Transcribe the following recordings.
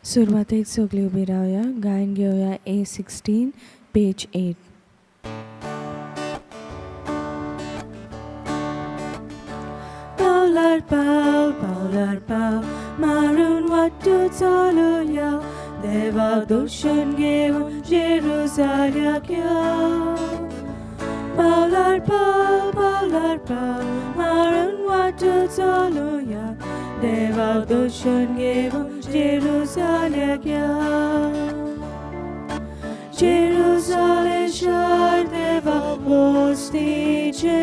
सुरवातेक सगळी उभी राहूया. गायन घेऊया A16 page 8. Paular pau, marun wattu चालूया देवा दर्शन घेऊन जेरुसाल्याक Paular pau, marun wattu चालूया देवा दर्शन घेऊन जेरुसाल्याक Jerusalem shar deva hostice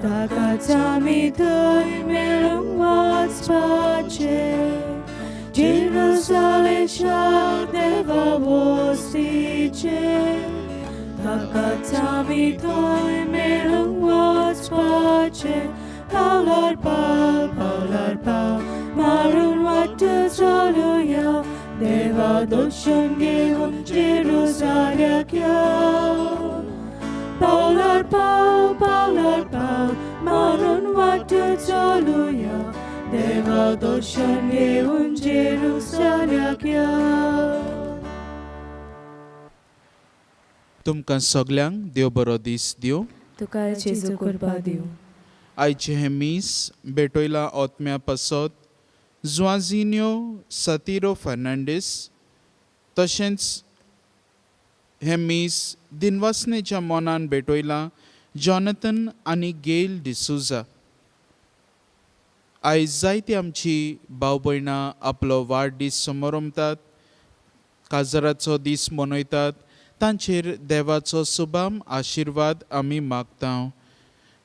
Takat sami thoi melum watspache Jerusalem shar deva hostice Takat sami thoi melum watspache Paular pau, marun wattu चालूया देवा दर्शन घेऊन जेरुसाल्याक Paular pau, marun wattu चालूया देवा दर्शन घेऊन जेरुसाल्याक तुमकां सगल्यांक देव बरो दीस दिवं. तुका जेजू करपा दिवं. आयचे हे मीस बेटोयला ओतम्या पासत जुआझिन्यो सतिरो फर्नांडीस तशेंच हे मीस दिनवासनेच्या मोनान बेटोयला जॉनथन आनी गेल डिसुजा. आयज जायती आमची भाव भयणां आपलो वाडदीस समोरमतात, काजराचो दीस मनयतात. तांचेर देवाचो सुबाम आशिर्वाद आमी मागतां.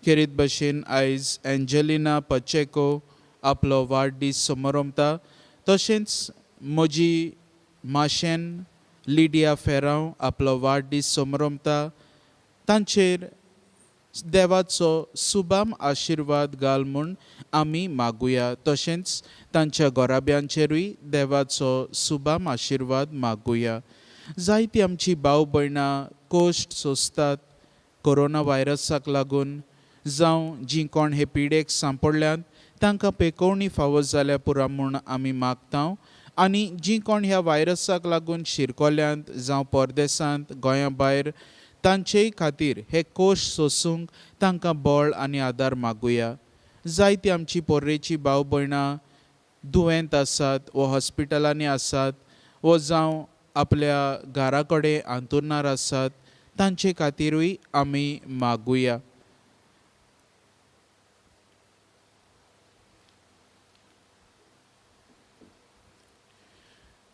खेरीत भशेन आयज एंजेलिना पचेको आपलो वाडदीस समोरमता. तशेंच म्हजी माशेन लिडिया फेरांव आपलो वाडदीस समोरमता. तांचेर देवाचो सुबाम आशिर्वाद घाल म्हूण आमी मागुया. तशेंच तांच्या घोराब्यांचेरूय देवाचो सुबाम आशिर्वाद मागुया. जायतीं आमची भाव भयणां कोश्ट सोंसतात कोरोना व्हायरसाक लागून, जावं जीं कोण हे पिडेक सांपडल्यात तांकां पेकोवणी फावो जाल्या पुरा म्हूण आमी मागतां. आनी जीं कोण ह्या व्हायरसाक लागून शिरकोल्यांत जावं परदेसांत गोंया भायर तांचेय खातीर हे कोश सोंसूंक तांकां बळ आनी आदार मागुया. जायतीं आमची पोर्रेची भाव भयणां दुयेंत आसात वो हॉस्पिटलांनी आसात वो जावं आपल्या घरा कडेन अंतुरनार आसात. तांचे खातीरूय आमी मागुया.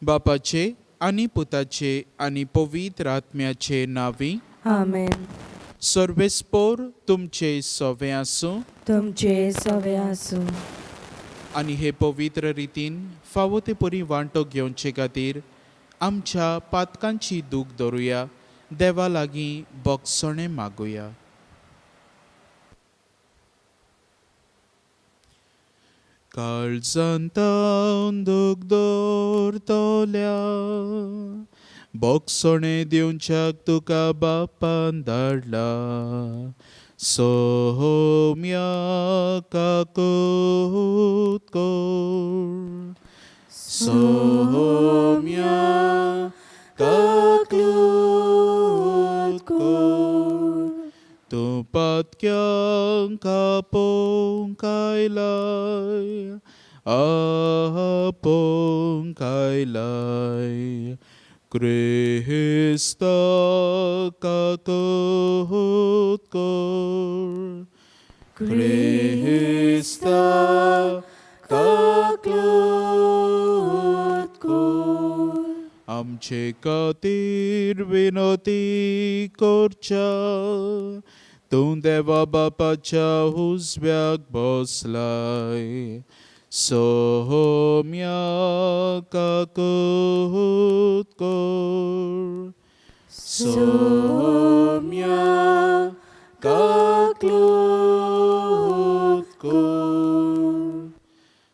बापाचे आनी पुताचे आनी पवित्र आत्म्याचे नांवी. आमेन. सर्वेस्पोर तुमचे सोवे आसूं तुमचे सवे आसूं. आनी हे पवित्र रितीन फावो ते परी वांटो घेवचे खातीर आमच्या पातकांची दूख धरुया. देवा लागीं बोगसणे मागुया. काळजांत दूख दवरतल्या बोगसणे दिवच्याक तुका बापान धाडला. सोम्या काकूत कोर, सोम्या काकूत कोर. तूं पातक्यांक आपोवंक आयलाय, आपोवंक आयलाय. क्रिस्ता काकूत कोर, क्रिस्ता काकूत कोर. आमचे खातीर विनोती करच्या, तूं देवा बापाच्या हुजव्याक बसलाय. सोम्या काकूत कोर, सोम्या काकूत कोर.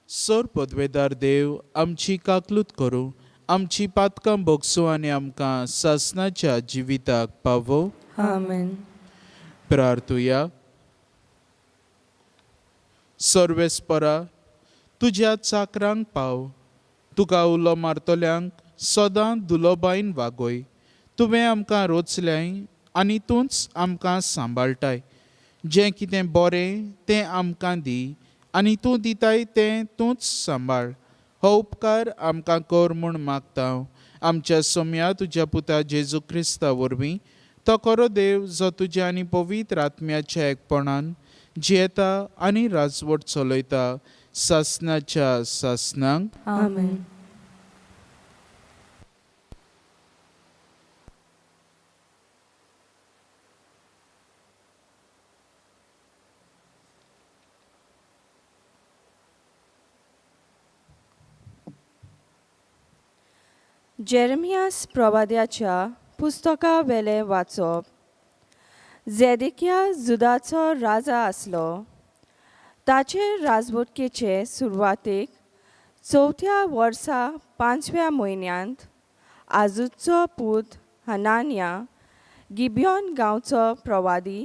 सर पदवेदार देव आमची काकलूत करूं, आमची पातकां बोगसो आनी आमकां सासणाच्या जिविताक पावो. आमेन. प्रार्थुया. सर्वेस्परा तुज्या चाकरांक पाव, तुका उलो मारतल्यांक सदां दुलोबाईन वागोय. तुवें आमकां रोचल्याय आनी तूंच आमकां सांबाळटाय. जें कितें बरें तें आमकां दी आनी तूं दिताय तें तूंच सांबाळ. हो उपकार आमकां कर म्हूण मागता आमच्या सोम्या तुज्या पुता जेजू क्रिस्ता वरवीं. तो खरो देव जो तुज्या आनी पवित्र आत्म्याच्या एकपणान जियेता आनी राजवट चलयता सासणाच्या सासणांक. आमेन. जेरमियास प्रवाद्याच्या पुस्तका वेले वाचप. झेदेकिया जुदाचो राजा आसलो. ताचे राजवटकेचे सुरवातेक 4थ्या वर्सा 5व्या म्हयन्यांत आजूचो पूत हनान्या, गिबियोन गांवचो प्रवादी,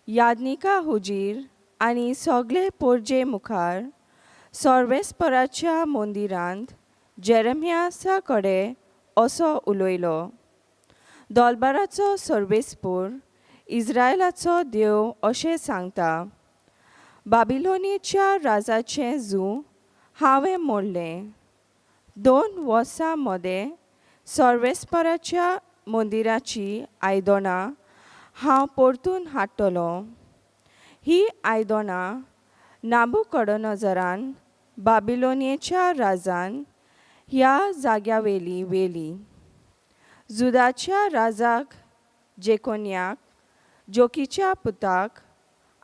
यादनिका हुजीर आनी सगळे पोरजे मुखार सर्वेस्पराच्या मंदिरांत जेरमियासा कडेन असो उलयलो. दोलबाराचो सर्वेस्पूर, इस्रायलाचो देव अशें सांगता, बाबिलोनीच्या राजाचें जू हांवें मोडलें. 2 वर्सां मदें सर्वेस्पराच्या मंदिराची आयदनां हांव परतून हाडटलो. ही आयदनां नाबुकदनेझरान बाबिलोनीच्या राजान ह्या जाग्यावेली वेली. जुदाच्या राजाक जेकोन्याक, जोकीच्या पुताक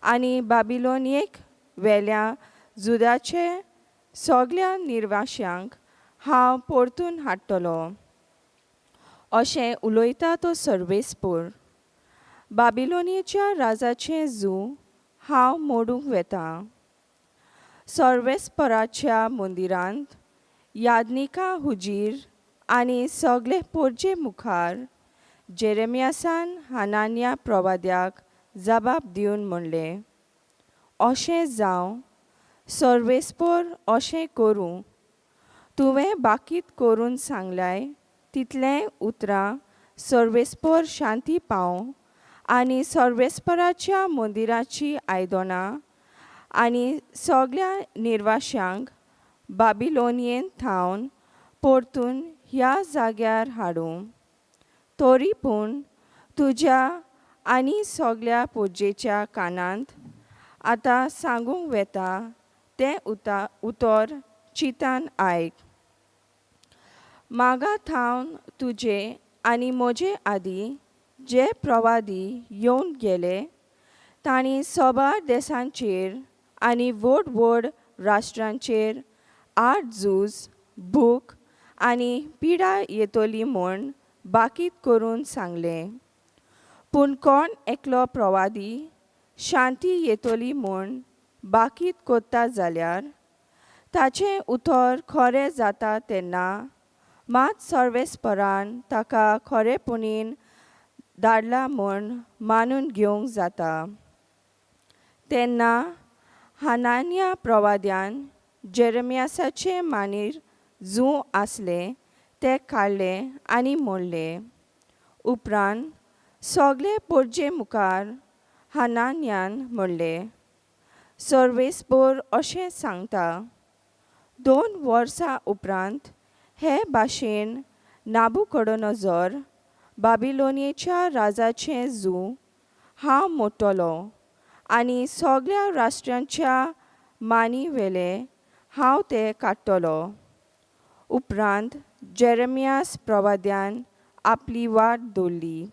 आनी बाबिलोनियेक वेल्या जुदाचे सगळ्या निर्वाशांक हांव परतून हाडटलो. अशें उलयता तो सर्वेस्पूर. बाबिलोनीच्या राजाचें जू हांव मोडूंक वेतां. सर्वेस्पराच्या मंदिरांत यादनिका हुजीर आनी सगळे पोरजे मुखार जेरेमियासान हनान्या प्रवाद्याक जबाब दिवन म्हणलें, अशें जावं, सर्वेस्पोर अशें करूं. तुवें बाकीत करून सांगलाय तितलें उतरां सर्वेस्पोर शांती पावं आनी सर्वेस्पराच्या मंदिराची आयदनां आनी सगळ्या निर्वाशांक बाबिलोनियेन थावन परतून ह्या जाग्यार हाडूं. तरी पूण तुज्या आनी सगळ्या पोरजेच्या कानांत आतां सांगूंक वेता तें उतर चिंतान आयक. मागा थावन तुजे आनी म्हजे आदीं जे प्रवादी येवन गेले, तांणी सोबार देसांचेर आनी व्हड व्हड राष्ट्रांचेर आड झूज, भूक आनी पिडा येतली म्हूण बाकीत करून सांगलें. पूण कोण एकलो प्रवादी शांती येतली म्हूण बाकीत कोत्ता जाल्यार ताचें उतर खरें जाता तेन्ना मात सर्वेस्परान ताका खरेपणीन धाडला म्हूण मानून घेवंक जाता. तेन्ना हनान्या प्रवाद्यान जेरेमियासाचे मांडीर जू आसलें तें काडलें आनी मोडलें. उपरांत सगळे पोरजे मुखार हनान्यान म्हणलें, सर्वेस्पोर अशें सांगता, 2 वर्सां उपरांत हे भाशेन नाबुकदनेझर बाबिलोनीच्या राजाचें जू हांव मोडटलो आनी सगळ्या राष्ट्रांच्या मानी वेले हांव ते काडटलो. उपरांत जेरेमियास प्रवाद्यान आपली वाट दवरली.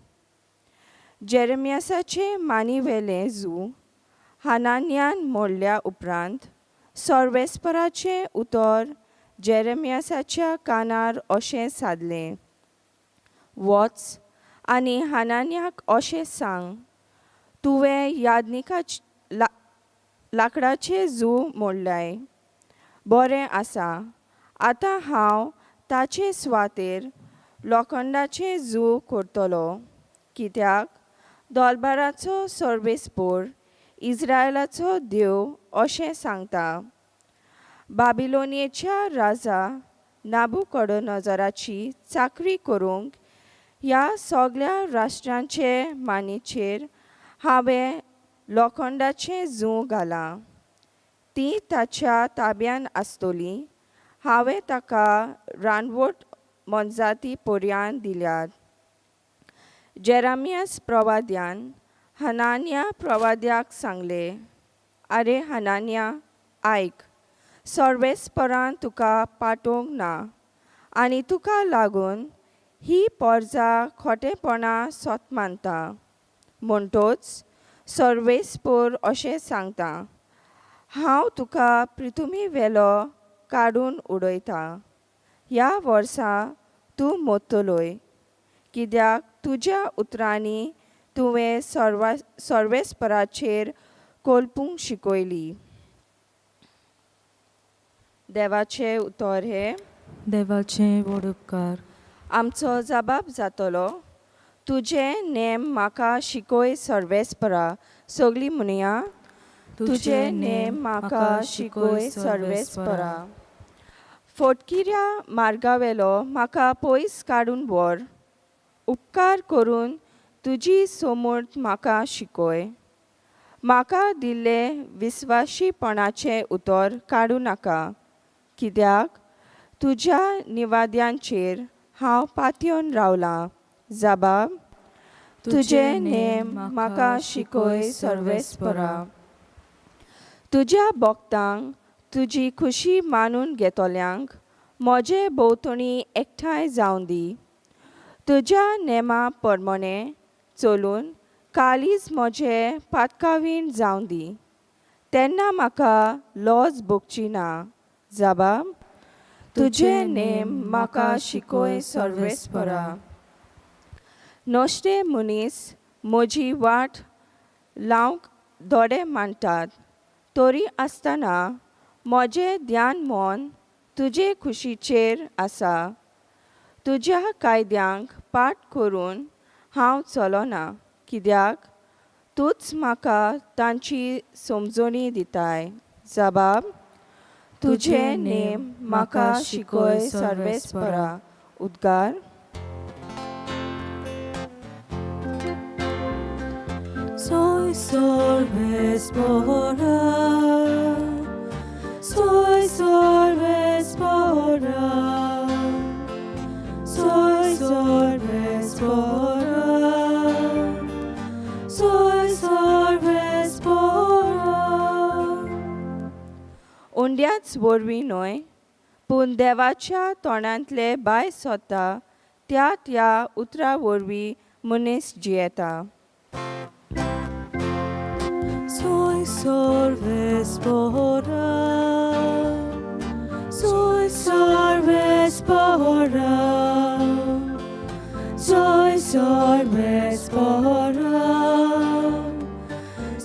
जेरेमियासाचे मानी वेले जू हनान्यान मोडल्या उपरांत सर्वेस्पराचें उतर जेरेमियासाच्या कानार अशें सादलें, वच आनी हनान्याक अशें सांग, तुवें यादनिका लांकडाचे जू मोडलाय. बरें आसा, आतां हांव ताचे सुवातेर लोखंडाचें जू करतलो, कित्याक दोलबाराचो सर्वेस्पोर, इस्रायलाचो देव अशें सांगता, बाबिलोनीच्या राजा नाबुकडोनोजराची चाकरी करूंक ह्या सगळ्या राष्ट्रांचे मानेचेर हांवें लोखंडाचें जूं घालां. ती ताच्या ताब्यान आसतली. हांवें ताका रानवट मोनजाती पर्यान दिल्यात. जेरामियास प्रवाद्यान हनान्या प्रवाद्याक सांगलें, आरे हनान्या, आयक, सर्वेस्परान तुका पाठोवंक ना, आनी तुका लागून ही पोरजा खोटेपणा सोत मानता. म्हणटोच सर्वेस्पर अशें सांगता, हांव तुका पृथ्वी वेलो काडून उडयता. ह्या वर्सा तूं मोडटलोय, कित्याक तुज्या उतरांनी तुवें सर्वेस्पराचेर कोलपूंक शिकयली. देवाचें उतर हे देवाचें व्हड उपकार. आमचो जबाब जातलो, तुजे नेम म्हाका शिकय सर्वेस्परा. सगळीं म्हणया, तुजे नेम म्हाका शिकय सर्वेस्परा. फोटकिऱ्या मार्गावेलो म्हाका पयस काडून व्हर. उपकार करून तुजी समूर्त म्हाका शिकय. म्हाका दिल्ले विस्वाशीपणाचें उतर काडूं नाका, कित्याक तुज्या निवाद्यांचेर हांव पातयेवन रावलां. जबाब, तुजे नेम म्हाका शिकय सर्वेस्परा. तुज्या भोगतांक तुजी खुशी मानून घेतोल्यांक म्हजे भोंवतणी एकठांय जावं दी. तुज्या नेमा प्रमाणें चलून कालीज म्हजें पातकावीण जावं दी. तेन्ना म्हाका लॉज भोगची ना. जबाब, तुजे नेम म्हाका शिकय सर्वेस्परा. नोश्टे मनीस म्हजी वाट लावंक दोडे मांडटात, तरी आसतना म्हजें ध्यान मोन तुजे खुशीचेर आसा. तुज्या कायद्यांक पाट करून हांव चलोना, कित्याक तूंच म्हाका तांची समजणी दिताय. जबाब, तुजे नेम म्हाका शिकय सर्वेस्परा. उद्गार. Soy सर्वेस्परा, soy सर्वेस्परा, soy सर्वेस्परा, soy सर्वेस्परा. ओंड्याच वरवीं न्हय, पूण देवाच्या तोंडांतले भायर सोदता त्या उतरा वरवीं मनीस जियेता. Soy सर्वेस्परा, soy सर्वेस्परा, soy सर्वेस्परा,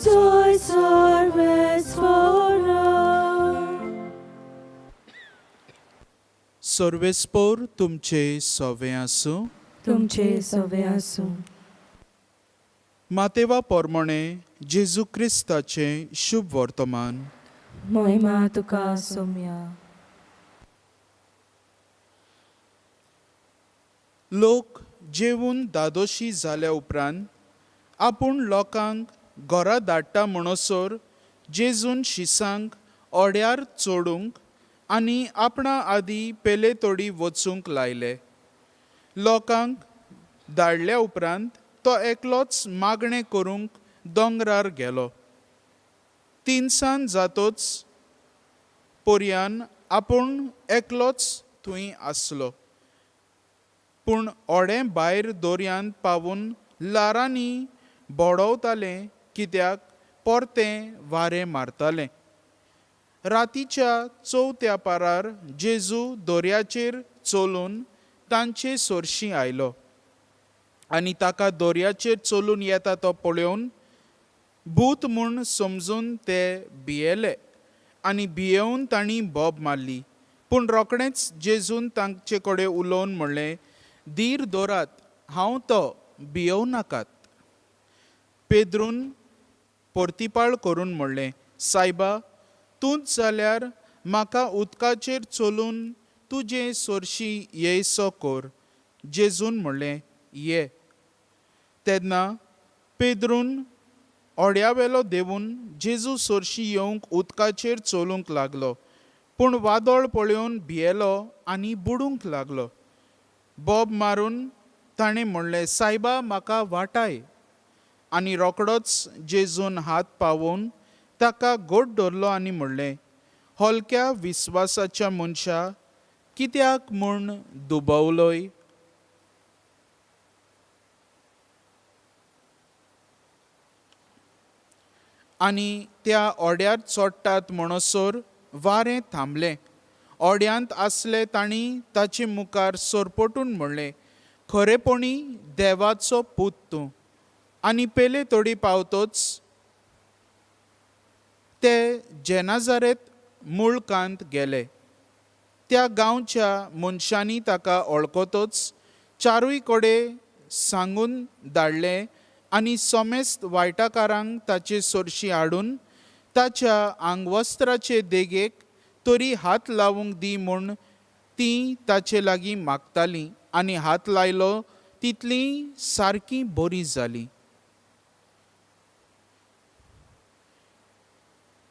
soy सर्वेस्परा. सर्वेस्पोर तुमचे सवे आसूं. तुमचे सवे आसूं. मातेवा पोरमोणे जेजू क्रिस्ताचें शुभ वर्तमान. महिमा तुका सोम्या. लोक जेवून दादोशी जाल्या उपरांत आपूण लोकांक घरा धाडटा म्हणसोर जेजून शिसांक ओड्यार चोडूंक आनी आपणा आदीं पेले तोडी वचूंक लायले. लोकांक धाडल्या उपरांत तो एकलोच मागणें करूंक दोंगरार गेलो. तिनसांज जातोच पर्यान आपूण एकलोच थंय आसलो. पूण ओडें भायर दोर्यांत पावून लारांनी बोडोवतालें, कित्याक परतें वारें मारतालें. रातीच्या 4थ्या पारार जेजू दोर्याचेर चलून तांचे सोरशीं आयलो. आनी ताका दोर्याचेर चलून येता तो पळोवन भूत म्हूण समजून ते भियेले आनी भियेवन तांणी बोब मारली. पूण रोखडेंच जेजून तांचे कडेन उलोवन म्हणलें, धीर दवरात, हांव तो, भियोव नाकात. पेद्रून परतीपाळ करून म्हणलें, सायबा, तूंच जाल्यार म्हाका उदकाचेर चलून तुजे सोरशी येयसो कोर. जेजून म्हणलें, ये. तेन्ना पेद्रून ओड्यावेलो देवून जेजू सोरशी येवंक उदकाचेर चलूंक लागलो. पूण वादळ पळोवन भियेलो आनी बुडूंक लागलो. बोब मारून ताणें म्हणलें, सायबा, म्हाका वाटाय. आनी रोकडोच जेजून हात पावोवन ताका गोट धरलो आनी म्हणलें, हलक्या विस्वासाच्या मनशा, कित्याक म्हूण दुबावलोय? आनी त्या ओड्यार चोडटात म्हणसर वारें थांबलें. ओड्यांत आसले तांणी ताचे मुखार सरपटून म्हणलें, खरेपणी देवाचो पूत तूं. आनी पेले तोडी पावतोच ते जेनाजारेत मुळकांत गेले. त्या गांवच्या मनशांनी ताका वळखतोच चारूय कडे सांगून धाडलें आनी सोमेस्त वायटाकारांक ताचे सोरशी हाडून ताच्या आंगवस्त्राचे देगेक तरी हात लावूंक दी म्हूण तीं ताचे लागीं मागतालीं. आनी हात लायलो तितलीं सारकीं बरीं जालीं.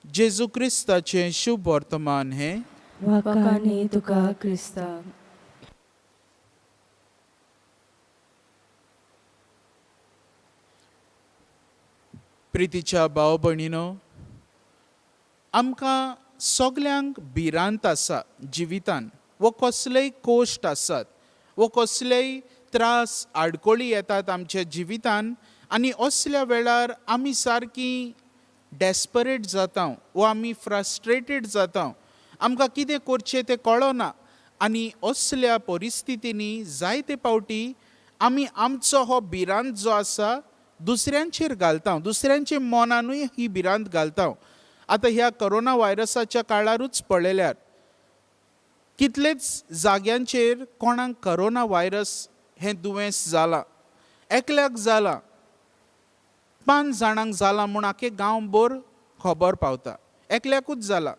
जेजू क्रिस्ताचें शुभ वर्तमान हें. वाकानी तुका क्रिस्ता. प्रितीच्या भाव भयणीनो, आमकां सगल्यांक भिरांत आसा जिवितान. वो कसलेय कोश्ट आसात, वो कसलेय त्रास आडकोळी येतात आमच्या जिवितान. आनी असल्या वेळार आमी सारकीं डेस्परेट जाता वो आमी फ्रस्ट्रेटेड जाता. आमकां कितें करचें तें कळना. आनी असल्या परिस्थितींनी जायते फावटी आमी आमचो हो भिरांत जो आसा दुसऱ्यांचेर घालता, दुसऱ्यांचे मनानूय ही भिरांत घालता. आतां ह्या कोरोना व्हायरसाच्या काळारूच पळयल्यार कितलेच जाग्यांचेर कोणाक कोरोना व्हायरस हें दुयेंस जालां. एकल्याक जालां, 5 जाणांक जालां म्हूण आख्खे गांवभर खबर पावता. एकल्याकूच जाला.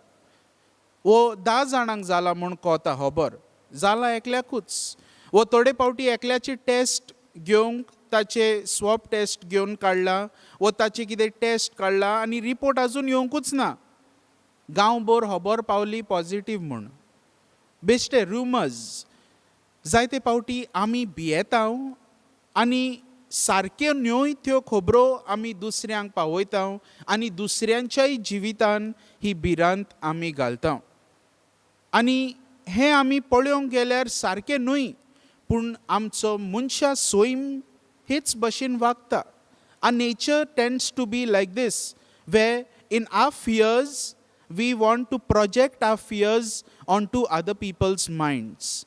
वो 10 जाणांक जालां म्हूण कोता खबर. जालां एकल्याकूच. वो थोडे फावटी एकल्याची टेस्ट घेवंक ताचे स्वॅब टेस्ट घेवन काडला, वो ताची कितें टेस्ट काडला आनी रिपोर्ट आजून येवंकूच ना. गांवभर खबर पावली पॉझिटीव म्हूण. बेश्टे रुमर्स. जायते फावटी आमी भियेता आनी सारक्यो न्योय त्यो खबरो आमी दुसऱ्यांक पावयता आनी दुसऱ्यांच्याय जिवितान ही भिरांत आमी घालता. आनी हें आमी पळोवंक गेल्यार सारकें न्हय, पूण आमचो मनशा स्वयं हेच भशेन वागता. Our nature tends to be like this, where in our fears we want to project our fears onto other people's minds.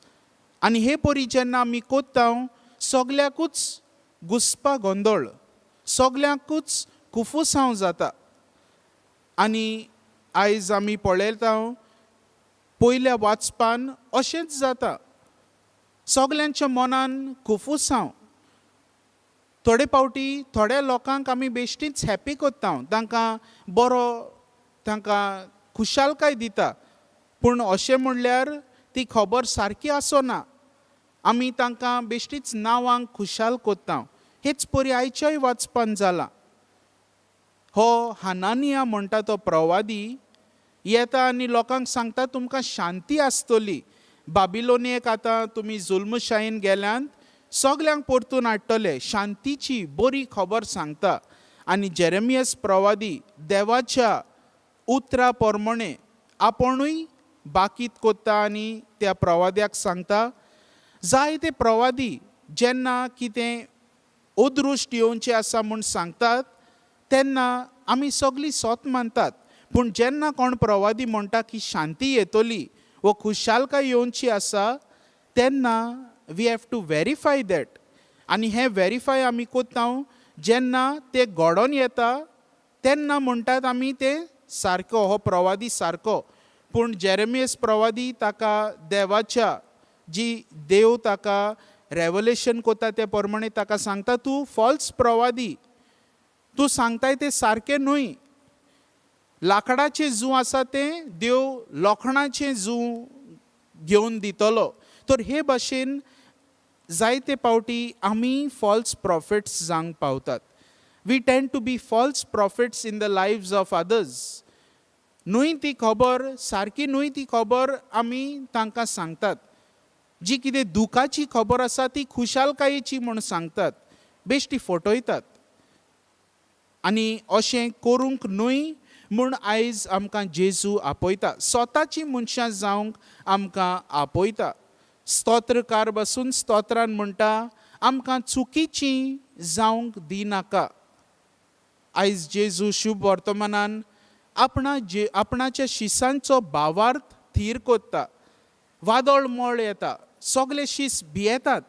आनी हे परी जेन्ना आमी कोत्ता सगल्याकूच घुस्पा गोंदळ, सगल्यांकूच कुफुसांव जाता. आनी आयज आमी पळयता पयल्या वाचपान अशेंच जाता. सगल्यांच्या मनान कुफुसांव. थोडे फावटी थोड्या लोकांक आमी बेश्टीच हॅप्पी कोत्ता, तांकां बरो, तांकां खुशालकाय दिता. पूण अशें म्हणल्यार ती खबर सारकी आसना. आमी तांकां बेश्टीच नांवांक खुशाल कोत्ता. हेच परी आयच्याय वाचपान जाला. हो हानानिया म्हणटा तो प्रवादी येता आनी लोकांक सांगता तुमकां शांती आसतली. बाबिलोनियेक आतां तुमी जुल्मशायेन गेल्यांत सगल्यांक परतून हाडटले. शांतीची बरी खबर सांगता. आनी जेरेमियास प्रवादी देवाच्या उतरा प्रमाणे आपुणूय बाकीत कोत्ता आनी त्या प्रवाद्याक सांगता. जायते प्रवादी जेन्ना कितें अदृश्ट येवचें आसा म्हूण सांगतात तेन्ना आमी सगळीं सोत मानतात. पूण जेन्ना कोण प्रवादी म्हणटा की शांती येतली वो खुशालकाय येवची आसा तेन्ना we have to verify that. आनी हें वेरीफाय आमी कोत्ता जेन्ना ते घडोवन येता तेन्ना म्हणटात आमी तें सारको, हो प्रवादी सारको. पूण जेरेमियास प्रवादी ताका देवाच्या जी देव ताका रेवलेशन कोता ते प्रमाणे ताका सांगता तूं फॉल्स प्रवादी, तूं सांगताय तें सारकें न्हय. लाकडाचें जू आसा तें देव लोखणाचें जू घेवन दितलो. तर हे भाशेन जायते पावटी आमी फॉल्स प्रॉफिट्स जावंक पावतात. We tend to be false prophets in the lives of others. न्हय ती खबर सारकी न्हय ती खबर आमी तांकां सांगतात. जी कितें दुखाची खबर आसा ती खुशालकायेची म्हूण सांगतात, बेश्टी फटयतात. आनी अशें करूंक न्हय म्हूण आयज आमकां जेजू आपयता. स्वताची मनशां जावंक आमकां आपयता. स्तोत्रकार बसून स्तोत्रान म्हणटा, आमकां चुकीचीं जावंक दिनाका. आयज जेजू शुभ वर्तमानान आपणाच्या शिसांचो भावार्थ थीर कोत्ता. वादळ मोळ येता, सगळे शीस भियेतात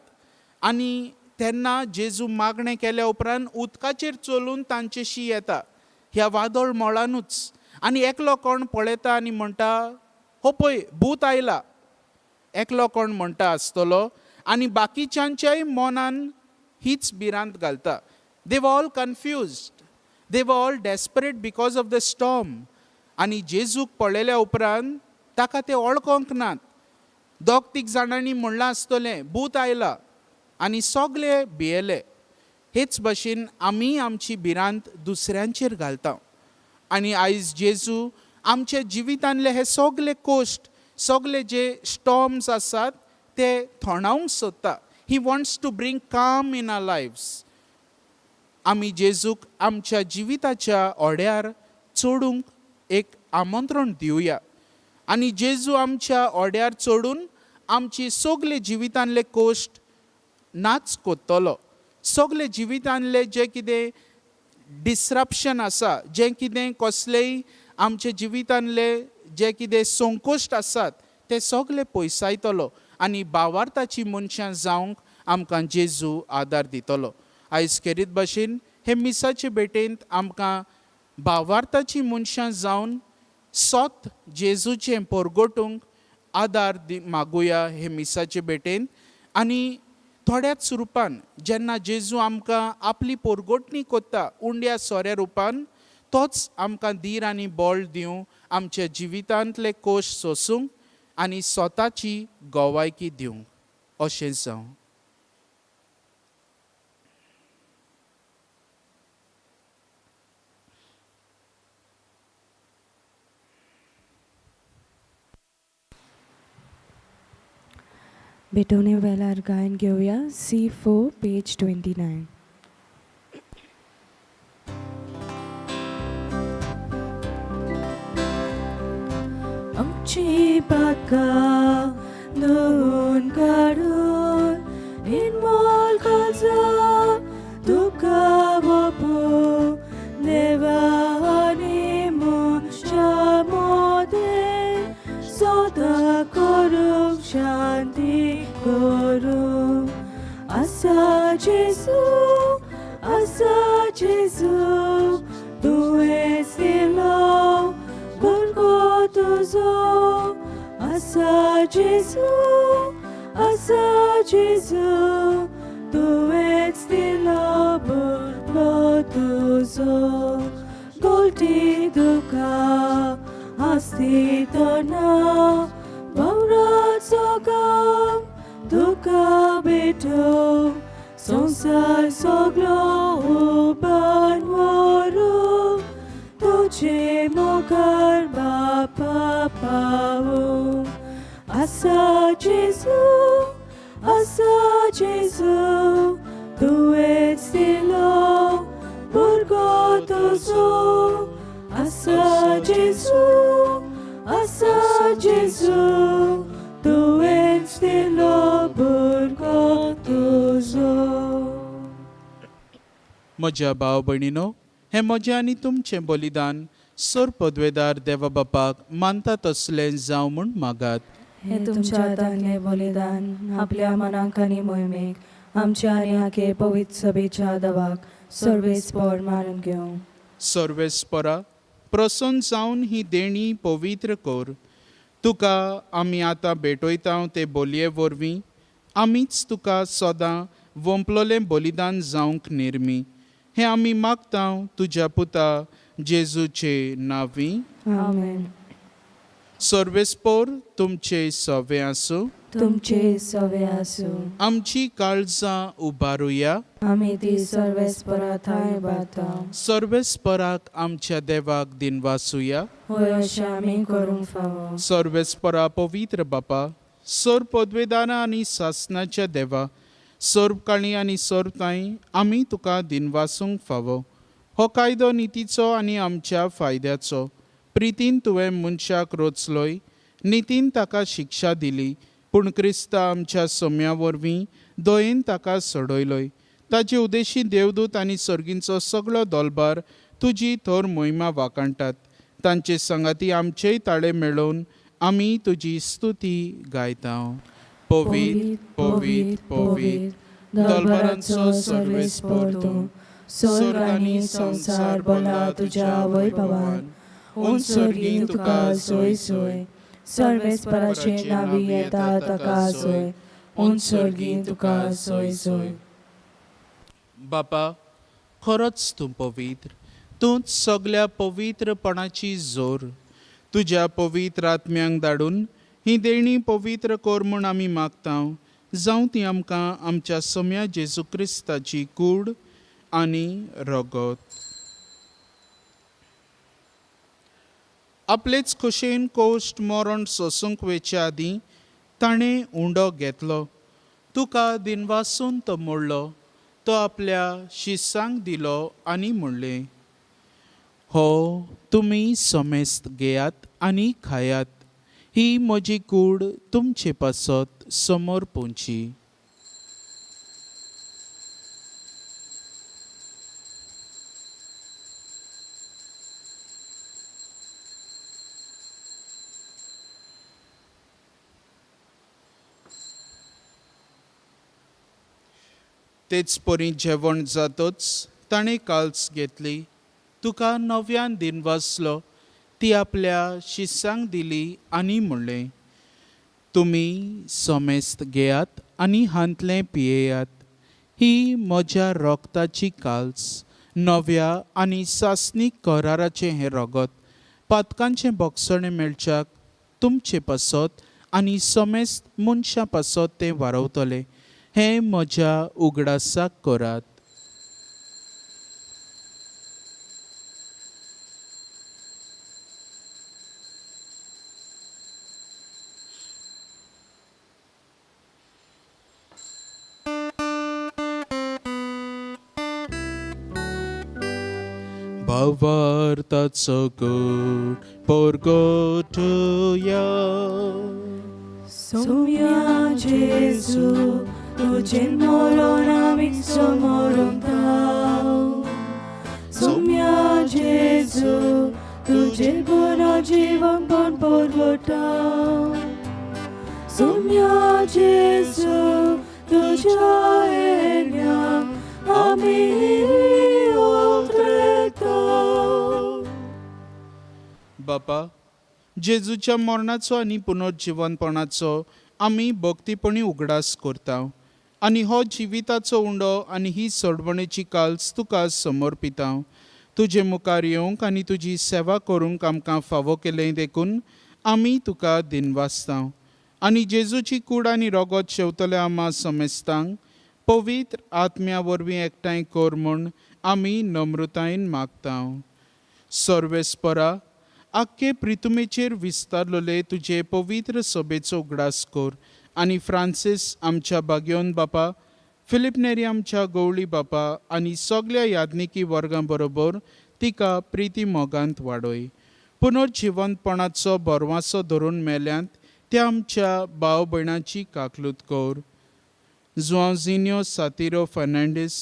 आनी तेन्ना जेजू मागणें केल्या उपरांत उदकाचेर चलून तांचेशी येता ह्या वादळ मोळानूच. आनी एकलो कोण पळयता आनी म्हणटा, हो पळय भूत आयला. एकलो कोण म्हणटा आसतलो आनी बाकीच्यांच्याय मनान हीच भिरांत घालता. दे were all confused, they were all desperate because of the storm. आनी जेजूक पळयल्या उपरांत ताका ते वळखोंक नात. दोग तीग जाणांनी म्हणलां आसतलें भूत आयला आनी सगळे भियेले. हेच भाशेन आमी आमची भिरांत दुसऱ्यांचेर घालता. आनी आयज जेजू आमच्या जिवितांतले हे सगळे कोश्ट, सगळे जे स्टॉर्म्स आसात ते थोंडावंक सोदता. ही वॉन्ट्स टू ब्रिंग काम इन आवर लायव्स. आमी जेजूक आमच्या जिविताच्या ओड्यार चडूंक एक आमंत्रण दिवया. आनी जेजू आमच्या ओड्यार चडून आमची सगळे जिवितांतले कोश्ट नाच कोत्तलो. सगळे जिवितांतले जे कितें डिसरप्शन आसा, जें कितें कसलेय आमच्या जिवितांतले जे कितें संकोश्ट आसात ते सगळे पयसायतलो आनी भावार्थाची मनशां जावंक आमकां जेजू आदार दितलो. आयज खेरीत भाशेन हे मिसाचे भेटेंत आमकां भावार्थाची मनशां जावन सोत जेजूचें परगोटूंक आदार मागुया हे मिसाचे भेटेंत. आनी थोड्याच रुपान जेन्ना जेजू आमकां आपली परगोटणी कोत्ता उंड्या सोऱ्या रुपान, तोच आमकां धीर आनी बोळ दिवं आमच्या जिवितांतले कोश सोंसूंक आनी स्वताची गोवायकी दिवंक. अशें जावं. भेटवणे वेळार गायन घेऊया C4 पेज 29. आमची बाका धुवून काढून निर्मल काळजा तुका बापू देवा आनी मनशा मोदें सदा करूंक शांती करूंक. आसा जेजू दुयेंस दिलो भुरगो तुजो. आसा जेजू दुयेंस दिलो भुरगो तुजो. गोल्टी दुका आसती तोना वावराचो काम तुका भेटो. संसार सगलो उबान व्हरून तुजे मोगार बापा पावूं. आसा जेजू दुयेंस दिलो भुरगो तुजो. आसा जेजू दुयेंस दिलो भुरगो तुजो. म्हज्या भाव भयणीनो, हें म्हजें आनी तुमचें बलिदान सोर पदवेदार देवा बापाक मानता तसलें जावं म्हूण मागात. हे तुमच्या हातांतलें बलिदान आपल्या मनाक आनी मोहिमेक आमच्या आनी आखे पवित्र सभेच्या दवाक सर्वेस्पर मारून घेवं. सर्वेस्परा प्रसन्न जावन ही देणी पवित्र कोर. तुका आमी आतां भेटयता ते बोलये वरवीं आमीच तुका सदां वंपलोलें बलिदान जावंक नेरमी. हें आमी मागता तुज्या पुता जेजूचे नांवी. आमेन. सर्वेस्पोर तुमचे सवे आसूं. तुमचे सवे आसूं. आमची काळजां उबारुया. आमी ती सर्वेस्पराथाय बाता. सर्वेस्पराक आमच्या देवाक दिनवासुया. होय अशें आमी करूंक फावो. सर्वेस्परा पवित्र बापा, सर्व पदवेदाना आनी सासणाच्या देवा, सर्व काणी आनी सर्व ताई आमी तुका दिनवासूंक फावो. हो कायदो नितीचो आनी आमच्या फायद्याचो. प्रितीन तुवें मनशाक रोचलोय, नितीन ताका शिक्षा दिली, पूण क्रिस्ता आमच्या सोम्या वरवीं दयेन ताका सोडयलोय. ताचे उदेशी देवदूत आनी सर्गींचो सगळो दोलबार तुजी थोर मोहिमा वाकाणटात. तांचे संगाती आमचेय ताळे मेळोवन आमी तुजी स्तुती गायता. पवित्र पवित्र पवित्र दोलबारांचो सर्वेस्पर तूं, स्वर्ग आनी संसार भला तुज्या वैभवान. सर्गीं तुका सोय सोय, सर्वेस्पराचे नावी येता ताका सोय. सर्गीं तुका सोय सोय. बापा, खरोच तूं पवित्र. तूंच सगळ्या पवित्रपणाची जोर. तुज्या पवित्र आत्म्यांक धाडून ही देणी पवित्र कोर म्हूण आमी मागता. जावं ती आमकां आमच्या सोम्या जेजू क्रिस्ताची कूड आनी रगत. आपलेच खोशेन कोश्ट मरण सोसूंक वेचे आदीं ताणें उंडो घेतलो. तुका दिनवासून तो मोडलो. तो आपल्या शिसांक दिलो आनी म्हणलें, हो तुमी सोमेस्त घेयात आनी खायात. ही म्हजी कूड तुमचे पासत समोर पोंची. तेच परी जेवण जातच ताणें काल्स घेतली. तुका नव्यान दिनवासलो. ती आपल्या शिसांक दिली आनी म्हणलें, तुमी सोमेस्त घेयात आनी हांतलें पियेयात. ही म्हज्या रोगताची काल्स, नव्या आनी सासणीक कराराचें हें रगत. पातकांचें बोगसणें मेळच्याक तुमचे पासत आनी सोमेस्त मनशां पासत तें वारवतलें. हें म्हज्या उगडासाक करात. भावार्थाचो गोड परगटुया. सोम्या जेजू तुझे मरण आमी समोरंताव. सोम्या जेजू तुझे पुनर्जीवन पण परगटाव. सोम्या जेजू तुझ्या येण्याक आमी बापा, जेजूच्या मरणाचो आनी पुनर्जीवनपणाचो आमी भक्तीपणी उगडास करता. आनी हो जिविताचो उंडो आनी ही सोडवणेची काल्स तुका समर्पिता. तुजे मुखार येवंक आनी तुजी सेवा करूंक आमकां फावो केलें देखून आमी तुका दिनवासता. आनी जेजूची कूड आनी रगत शेवतले आमा समेस्तांक पवित्र आत्म्या वरवीं एकठांय कर म्हूण आमी नम्रतायेन मागता. सर्वेस्परा, आख्खे प्रितुमेचेर विस्तारलोले तुजे पवित्र सभेचो उगडास कर. आनी फ्रांसीस आमच्या बागयोन बापा, फिलिप नेरी आमच्या गवळी बापा आनी सगळ्या याज्ञिकी वर्गां बरोबर तिका प्रिती मोगांत वाडय. पुनर्जीवनपणाचो बरवासो धरून मेल्यांत त्या आमच्या भाव भयणांची काकलूत कर. जुआंझिन्यो सातिरो फर्नांडीस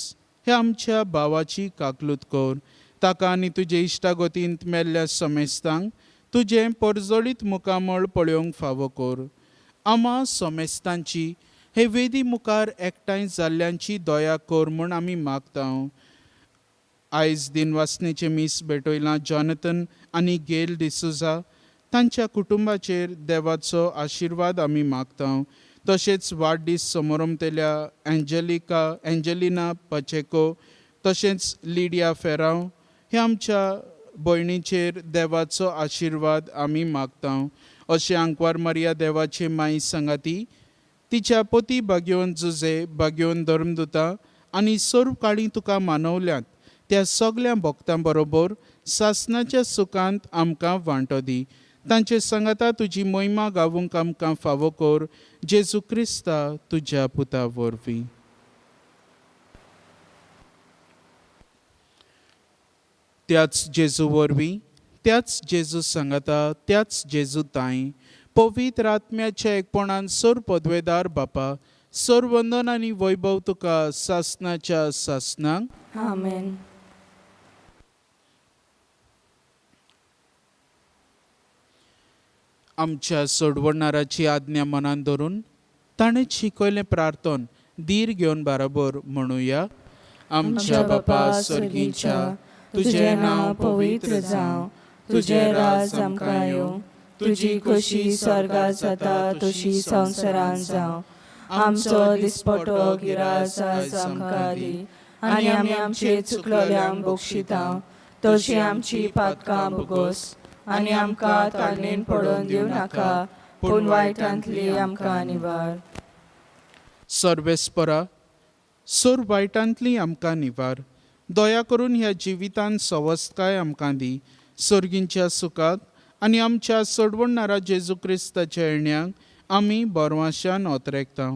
हे आमच्या भावाची काकलूत कर. ताका आनी तुजे इश्टागतींत मेल्ल्या समेस्तांक तुजें परजळीत मुखामळ पळोवंक फावो कर. आमा समेस्तांची हे वेदी मुखार एकठांय जाल्ल्यांची दया कर म्हूण आमी मागता. आयज दिनवासनेचे मीस भेटयलां जॉनथन आनी गेल डिसुजा. तांच्या कुटुंबाचेर देवाचो आशिर्वाद आमी मागता. तशेंच वाडदीस समारंभतेल्या एंजेलिना पचेको तशेंच लिडिया फेरांव हे आमच्या भयणीचेर देवाचो आशिर्वाद आमी मागता. अशें आंकवार मारिया देवाचे माई संगाती तिच्या पती बागेवन जुजे बागेवन धर्मदुता आनी सर्व काळी तुका मानवल्यात त्या सगळ्या भक्तां बरोबर सासणाच्या सुखांत आमकां वांटो दी. तांचे सांगाता तुजी महिमा गावूंक आमकां फावो कर. जेजू क्रिस्ता तुज्या पुता वरवीं. त्याच जेजू वरवीं त्याच जेजू सांगाता त्याच जेजू ताई पवित्र आत्म्याच्या एकपणान सर पदवेदार बापा सर्वंदन आनी वैभव तुका सासणाच्या सासणांक. आमेन. आमच्या सोडवणाराची आज्ञा मनान धरून ताणें शिकयलें प्रार्थन धीर घेवन बरोबर म्हणुया. आमच्या बापा स्वर्गीच्या तुझें नांव पवित्र जावं. तुझें राज आमकां येवं. तुजी खुशी स्वर्गात जाता तशी संवसारांत जावं. आमचो दिसपटो गिरास आयज आमकां दी आनी आमी आमचे चुकलोल्यांक बक्षितां तशी आमची पातकां भोगोस आनी आमकां ताळणेन पडोवन दिवं नाका पूण वायटांतली आमकां निवार. सर्वेस्परा सोर वायटांतली आमकां निवार. दया करून ह्या जिवितांत सवस्तकाय आमकां दी. सर्गींच्या सुखाक आनी आमच्या सोडवणारा जेजू क्रिस्ताच्या येण्याक आमी बोरवाशान ओतरेकता.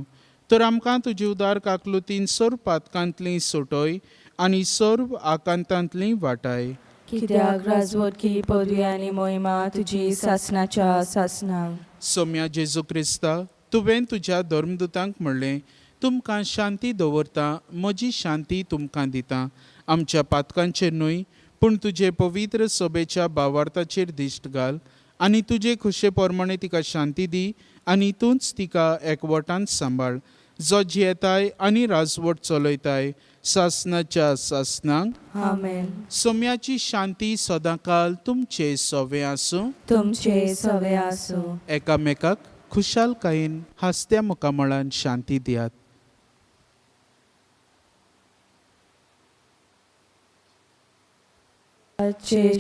तर आमकां तुजी उदार काकलुतीन सर्व पातकांतली सुटय आनी सर्व आकांतांतली वाटाय. कित्याक राजवटकी पदवी आनी मोहिमा तुजी सासणाच्या सासणांक. सोम्या जेजू क्रिस्ता तुवें तुज्या धर्मदुतांक म्हणलें तुमकां शांती दवरता म्हजी शांती तुमकां दिता. आमच्या पातकांचेर न्हय पूण तुजे पवित्र सभेच्या भावार्थाचेर दिश्ट घाल आनी तुजे खुशे पोरमाणे तिका शांती दी आनी तूंच तिका एकवटान सांबाळ. जो जियेताय आनी राजवट चलयताय सासणाच्या सासणांक. आमेन. सोम्याची शांती सदांकाल तुमचे सवे आसूं. तुमचे सवे आसूं. एकामेकाक खुशालकायेन हास्त्या मुखामळान शांती दियात.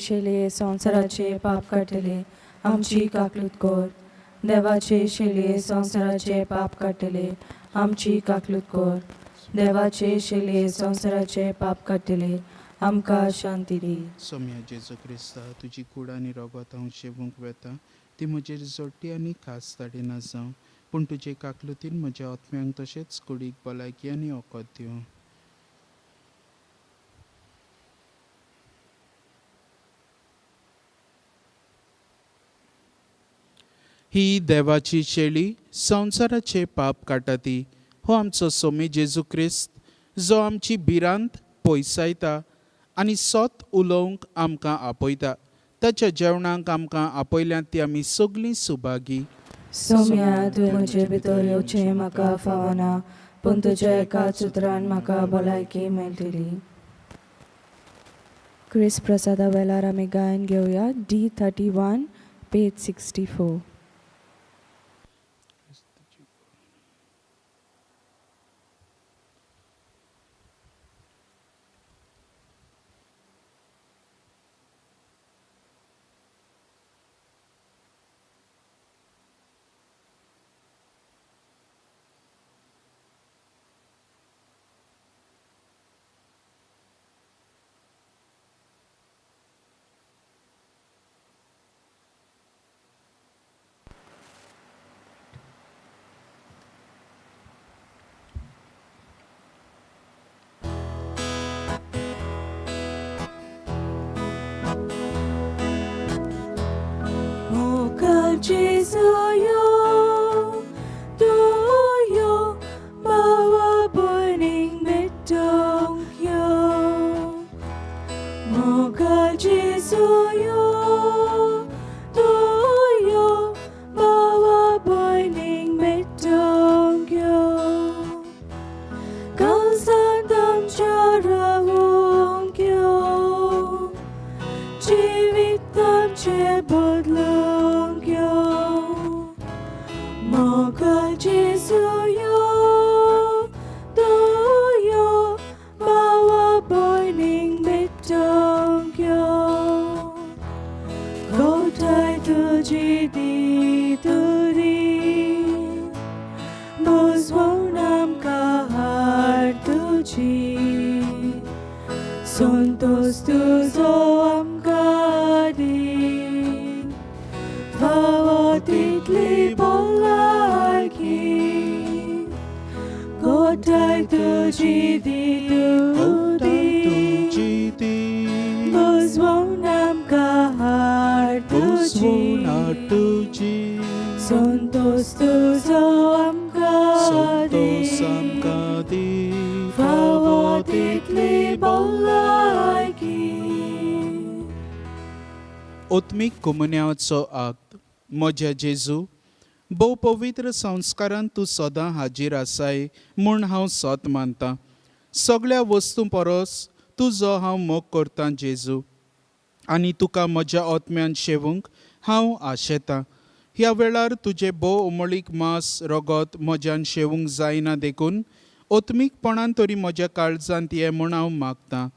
शेले संवसाराचे पाप काडटले आमची काकलूत कोर. देवाचे शेले संवसाराचे पाप काडटले आमची काकलूत कोर. देवाचे शेले संवसाराचे पाप काडटले आमकां शांती दी. सोम्या जेजू क्रिस्ता तुजी कूड आनी रोगत हांव शेवूंक वेता ती म्हजेर जोडटी आनी खास ताडी ना जावं पूण तुजे काकलुतीन म्हज्या आत्म्यांक तशेंच कुडीक भलायकी आनी ओकोत दिवं. ही देवाची शेळी संवसाराचे पाप काडटा ती. हो आमचो सोमी जेजू क्रिस्त जो आमची भिरांत पयसायता आनी सोत उलोवंक आमकां आपयता. ताच्या जेवणाक आमकां आपयल्यांत ती आमी सगळीं सुभागी. सोम्या तुवें म्हजे भितर येवचें म्हाका फावना पूण तुज्या एकाच उतरान म्हाका भलायकी मेळटली. क्रिस्त प्रसादा वेळार आमी गायन घेवया D31 page 64. Jesus, yo, do yo, bawa burning betong yo. Moga Jesus, yo, do yo, bawa burning betong yo. Kang sandam charawong yo, jivitam che bodlo. Moga Jesu yo, do yo, bawa burning betong yo. Go tai tu ji di libollarki Godai tuji di Buzwonam kahar tuji Santos tuzo amkadi Favotit libollarki ओत्मीक कोमुन्याचो आक्त म्हज्या जेजू भोव पवित्र संस्कारांत तूं सदां हाजीर आसाय म्हूण हांव सत मानतां सगळ्या वस्तू परस तुजो हांव मोग करतां जेजू आनी तुका म्हज्या ओतम्यान शेवूंक हांव आशेतां ह्या वेळार तुजें भोव उमळीक मांस रगत म्हज्यान शेवूंक जायना देखून ओत्मीकपणान तरी म्हज्या काळजांत ये म्हूण हांव मागतां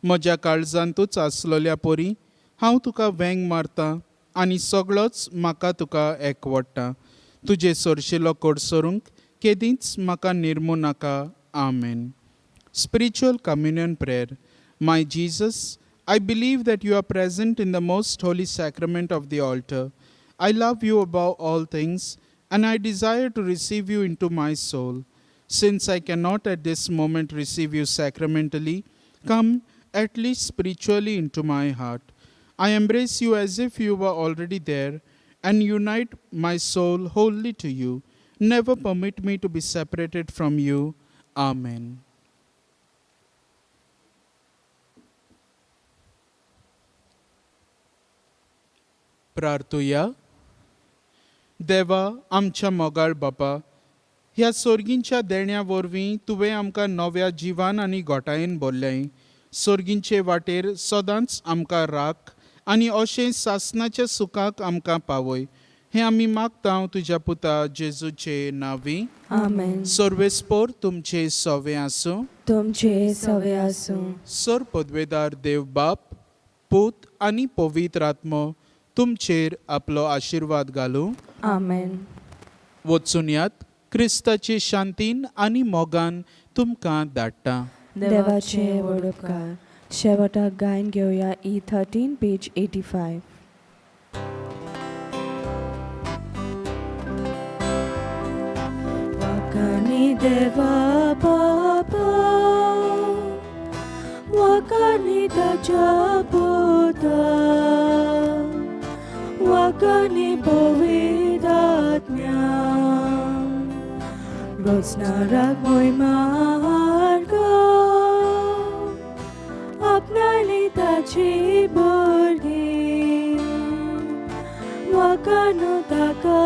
म्हज्या काळजांतूच आसलोल्या परी हांव तुका वेंग मारतां आनी सगळोच म्हाका तुका एकवडटा तुजे सरशिलो कोडसरूंक केदींच म्हाका निर्मू नाका amen spiritual communion prayer my Jesus I believe that you are present in the most holy sacrament of the altar I love you above all things and I desire to receive you into my soul since I can not at this moment receive you sacramentally come at least spiritually into my heart. I embrace you as if you were already there and unite my soul wholly to you. Never permit me to be separated from you. Amen. प्रार्थुया देवा आमच्या मोगाळ बापा ह्या सोर्गींच्या देण्या वरवीं तुवें आमकां नव्या जिवान आनी घोटायेन भरलें सोर्गींचे वाटेर सदांच आमकां राख आनी अशें सासणाच्या सुखाक आमकां पावय हें आमी मागतां तुज्या पुता जेजूचे नांवी आमेन सर्वेस्पोर तुमचे सवे आसूं तुमचे सवे आसूं सर पदवेदार देव बाप पूत आनी पवित्र आत्मो तुमचेर आपलो आशिर्वाद घालूं आमेन वचून यात क्रिस्ताचे शांतीन आनी मोगान तुमकां धाडटा देवाचे व्हड उपकार शेवटाक गायन घेवया E13 पेज 85 वाकानी देवा बाबा वाकानी ताच्या पुता वाकानी पवित्र आत्म्या रोजनाराक मोय मार्ग आपणाली ताची भुरगीं वाकानो ताका